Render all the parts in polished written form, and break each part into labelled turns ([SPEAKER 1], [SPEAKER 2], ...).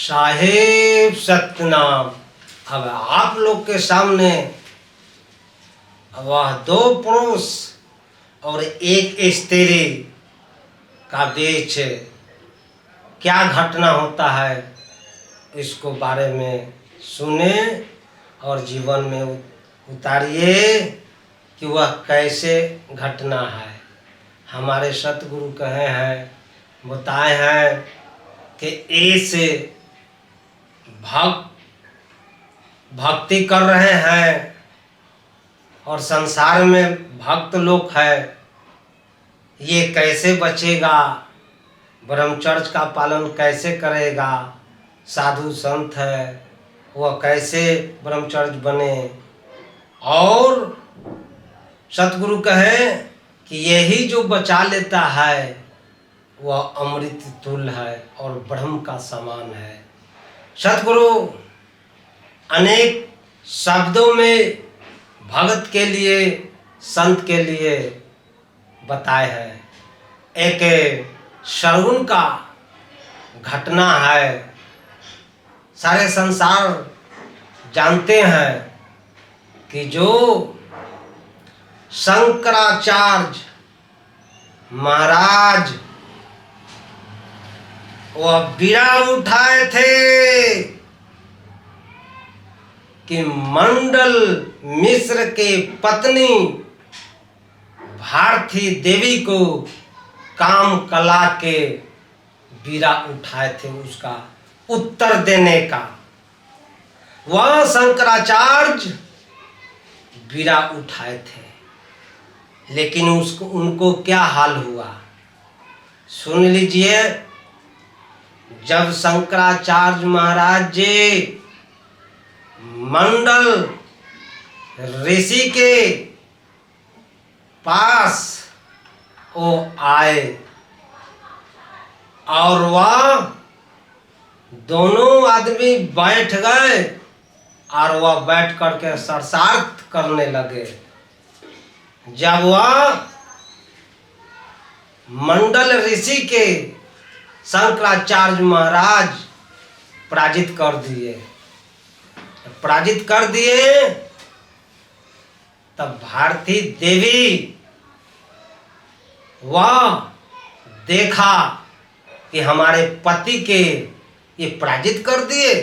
[SPEAKER 1] साहेब सतनाम। अब आप लोग के सामने वह दो पुरुष और एक स्त्री का बीच क्या घटना होता है इसको बारे में सुने और जीवन में उतारिए कि वह कैसे घटना है। हमारे सतगुरु कहे हैं, बताए हैं कि ऐसे भक्ति कर रहे हैं और संसार में भक्त लोग है, ये कैसे बचेगा, ब्रह्मचर्य का पालन कैसे करेगा, साधु संत है वह कैसे ब्रह्मचर्य बने। और सतगुरु कहे कि यही जो बचा लेता है वह अमृत तुल्य है और ब्रह्म का समान है। सतगुरु अनेक शब्दों में भगत के लिए, संत के लिए बताए हैं। एक शगुन का घटना है, सारे संसार जानते हैं कि जो शंकराचार्य महाराज वह बीड़ा उठाए थे कि मंडल मिश्र के पत्नी भारती देवी को काम कला के बीड़ा उठाए थे, उसका उत्तर देने का। वह शंकराचार्य बीड़ा उठाए थे, लेकिन उनको क्या हाल हुआ सुन लीजिए। जब शंकराचार्य महाराज जी मंडल ऋषि के पास वो आए और वह दोनों आदमी बैठ गए और वह बैठ करके शास्त्रार्थ करने लगे। जब वह मंडल ऋषि के शंकराचार्य महाराज पराजित कर दिए तब भारती देवी वह देखा कि हमारे पति के ये पराजित कर दिए,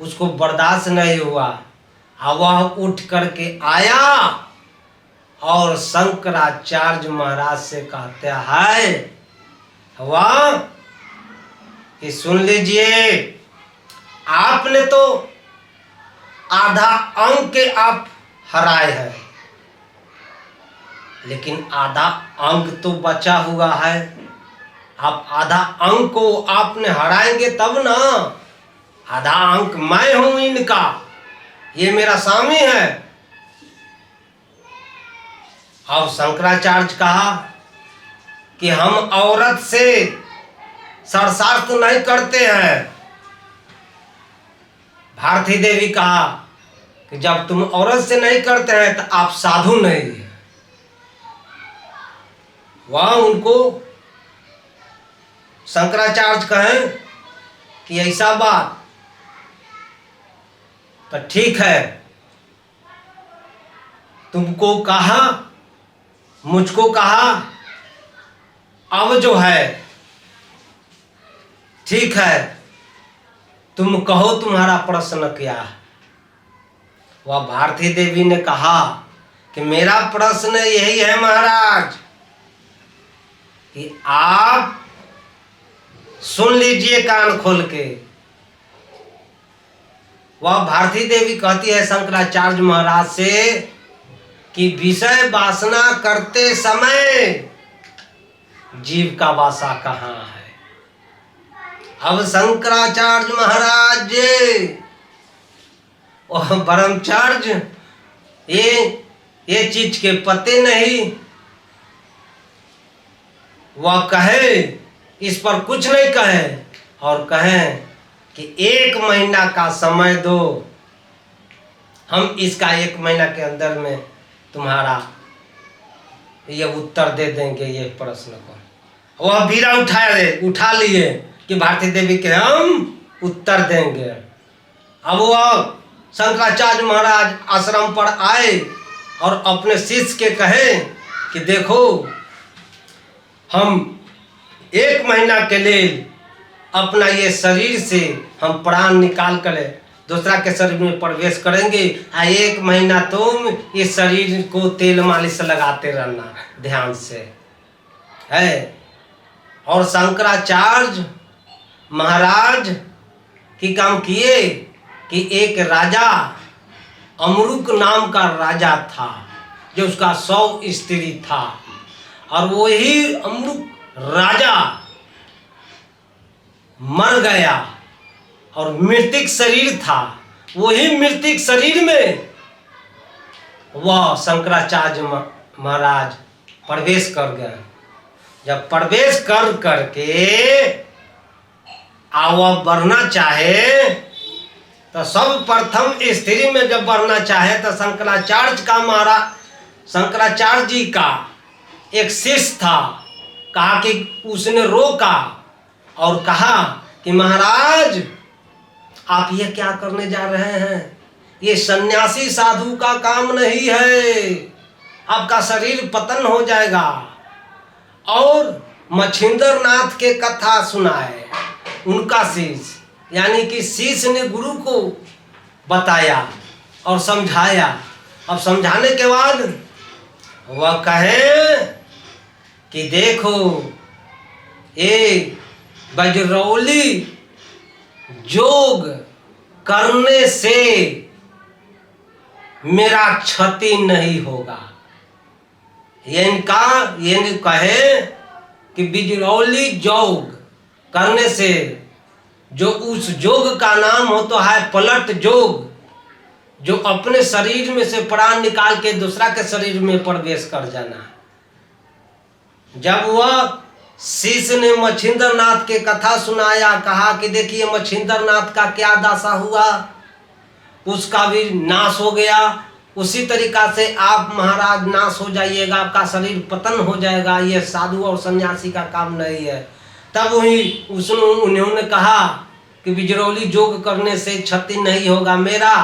[SPEAKER 1] उसको बर्दाश्त नहीं हुआ। वह उठ करके आया और शंकराचार्य महाराज से कहते हैं वह कि सुन लीजिए, आपने तो आधा अंक के आप हराए हैं, लेकिन आधा अंक तो बचा हुआ है। आप आधा अंक को आपने हराएंगे तब ना। आधा अंक मैं हूं इनका, ये मेरा स्वामी है। अब शंकराचार्य कहा कि हम औरत से शास्त्रार्थ नहीं करते हैं। भारती देवी कहा कि जब तुम औरत से नहीं करते हैं तो आप साधु नहीं है। वह उनको शंकराचार्य कहें कि ऐसा बात तो ठीक है, तुमको कहा, मुझको कहा, अब जो है ठीक है, तुम कहो तुम्हारा प्रश्न क्या है। वह भारती देवी ने कहा कि मेरा प्रश्न यही है महाराज कि आप सुन लीजिए कान खोल के। वह भारती देवी कहती है शंकराचार्य महाराज से कि विषय वासना करते समय जीव का वासा कहाँ है। अब शंकराचार्य महाराज वह ब्रह्मचर्य ये चीज के पते नहीं। वह कहे इस पर कुछ नहीं कहे और कहें कि 1 महीना का समय दो, हम इसका 1 महीना के अंदर में तुम्हारा ये उत्तर दे देंगे ये प्रश्न को। वह बीड़ा उठा लिए कि भारती देवी के हम उत्तर देंगे। अब वह शंकराचार्य महाराज आश्रम पर आए और अपने शिष्य के कहे कि देखो, हम 1 महीना के लिए अपना ये शरीर से हम प्राण निकाल कर दूसरा के शरीर में प्रवेश करेंगे। 1 महीना तुम इस शरीर को तेल मालिश लगाते रहना ध्यान से है। और शंकराचार्य महाराज की काम किए कि एक राजा अमरुक नाम का राजा था, जो उसका 100 स्त्री था, और वही अमरुक राजा मर गया और मृतिक शरीर था। वही मृतिक शरीर में वह शंकराचार्य महाराज प्रवेश कर गए। जब प्रवेश कर करके वह बढ़ना चाहे तो सब प्रथम स्त्री में जब बढ़ना चाहे तो शंकराचार्य जी का एक शिष्य था, कहा कि उसने रोका और कहा कि महाराज आप ये क्या करने जा रहे हैं, ये सन्यासी साधु का काम नहीं है, आपका शरीर पतन हो जाएगा। और मछिंद्र नाथ के कथा सुनाए उनका शिष्य, यानी कि शिष्य ने गुरु को बताया और समझाया। अब समझाने के बाद वह कहे कि देखो, ये बजरौली योग करने से मेरा क्षति नहीं होगा। ये कहे कि बिजरौली योग करने से, जो उस योग का नाम होता है पलट योग, जो अपने शरीर में से प्राण निकाल के दूसरा के शरीर में प्रवेश कर जाना। जब वह शिष्य ने मछिंद्र नाथ के कथा सुनाया, कहा कि देखिए मछिंद्र नाथ का क्या दशा हुआ, उसका भी नाश हो गया, उसी तरीका से आप महाराज नाश हो जाइएगा, आपका शरीर पतन हो जाएगा, ये साधु और सन्यासी का काम नहीं है। तब वही उन्होंने कहा कि बिजरौली योग करने से क्षति नहीं होगा मेरा,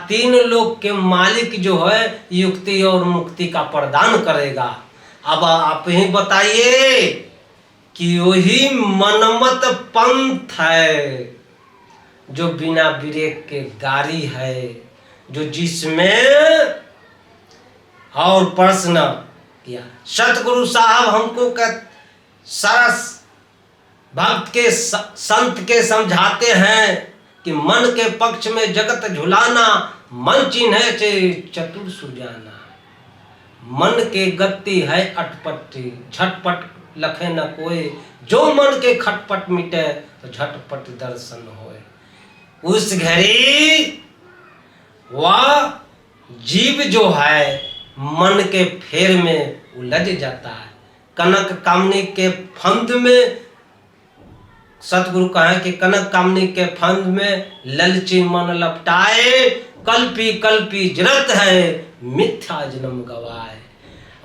[SPEAKER 1] 3 लोक के मालिक जो है युक्ति और मुक्ति का प्रदान करेगा। अब आप ही बताइए कि वही मनमत पंथ है जो बिना ब्रेक के गाड़ी है, जो जिसमें और प्रश्न किया। सतगुरु साहब हमको सरस भक्त के संत के समझाते हैं कि मन के पक्ष में जगत झुलाना, मन चिन्हे से चतुर सुजाना। मन के गति है अटपटी, झटपट लखे न कोई, जो मन के खटपट मिटे तो झटपट दर्शन होए। उस घड़ी वह जीव जो है मन के फेर में उलझ जाता है। कनक कामनी के फंद में, सतगुरु कहे कि कनक कामनी के फंद में ललची मन लपटाए, कल्पी कल्पी जरत है मिथ्या जन्म गवाए।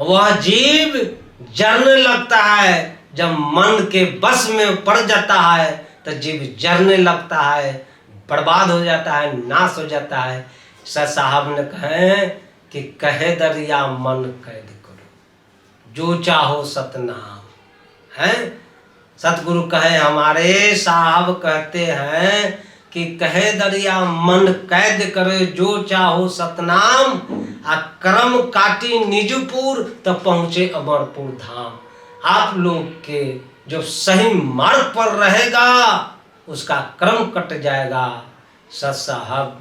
[SPEAKER 1] वह जीव जरने लगता है, जब मन के बस में पड़ जाता है तो जीव जरने लगता है, बर्बाद हो जाता है, नाश हो जाता है। सर साहब ने कहे कि कहे दरिया मन कैद करो, जो चाहो सतनाम है। सतगुरु कहे, हमारे साहब कहते हैं कि कहे दरिया मन कैद करे, जो चाहो सतनाम, आ कर्म काटी निजपुर तो पहुँचे अमरपुर धाम। आप लोग के जो सही मार्ग पर रहेगा उसका कर्म कट जाएगा। सत साहब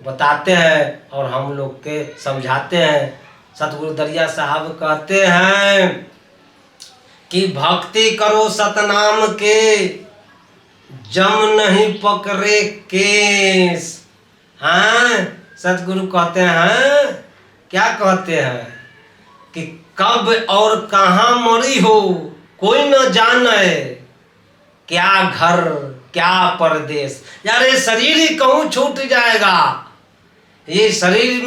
[SPEAKER 1] बताते हैं और हम लोग के समझाते हैं। सतगुरु दरिया साहब कहते हैं कि भक्ति करो सतनाम के, जम नहीं पकड़े केस। हाँ, सतगुरु कहते हैं, क्या कहते हैं कि कब और कहाँ मरी हो कोई न जाने, क्या घर क्या परदेश। यार ये शरीर ही कहूँ छूट जाएगा, ये शरीर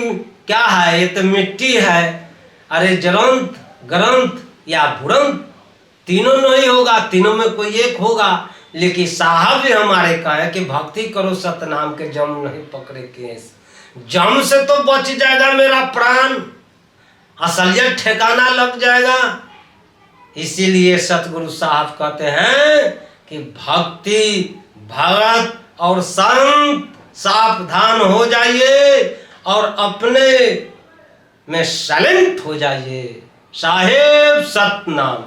[SPEAKER 1] क्या है, ये तो मिट्टी है। अरे जरंत गरंत या बुरंत तीनों नहीं होगा, तीनों में कोई एक होगा। लेकिन साहब भी हमारे कहे कि भक्ति करो सतनाम के, जम नहीं पकड़े केस। जम से तो बच जाएगा मेरा प्राण, असलियत ठिकाना लग जाएगा। इसीलिए सतगुरु साहब कहते हैं कि भक्ति, भगत और संत सावधान हो जाइए और अपने में साइलेंट हो जाइए। साहेब सतनाम।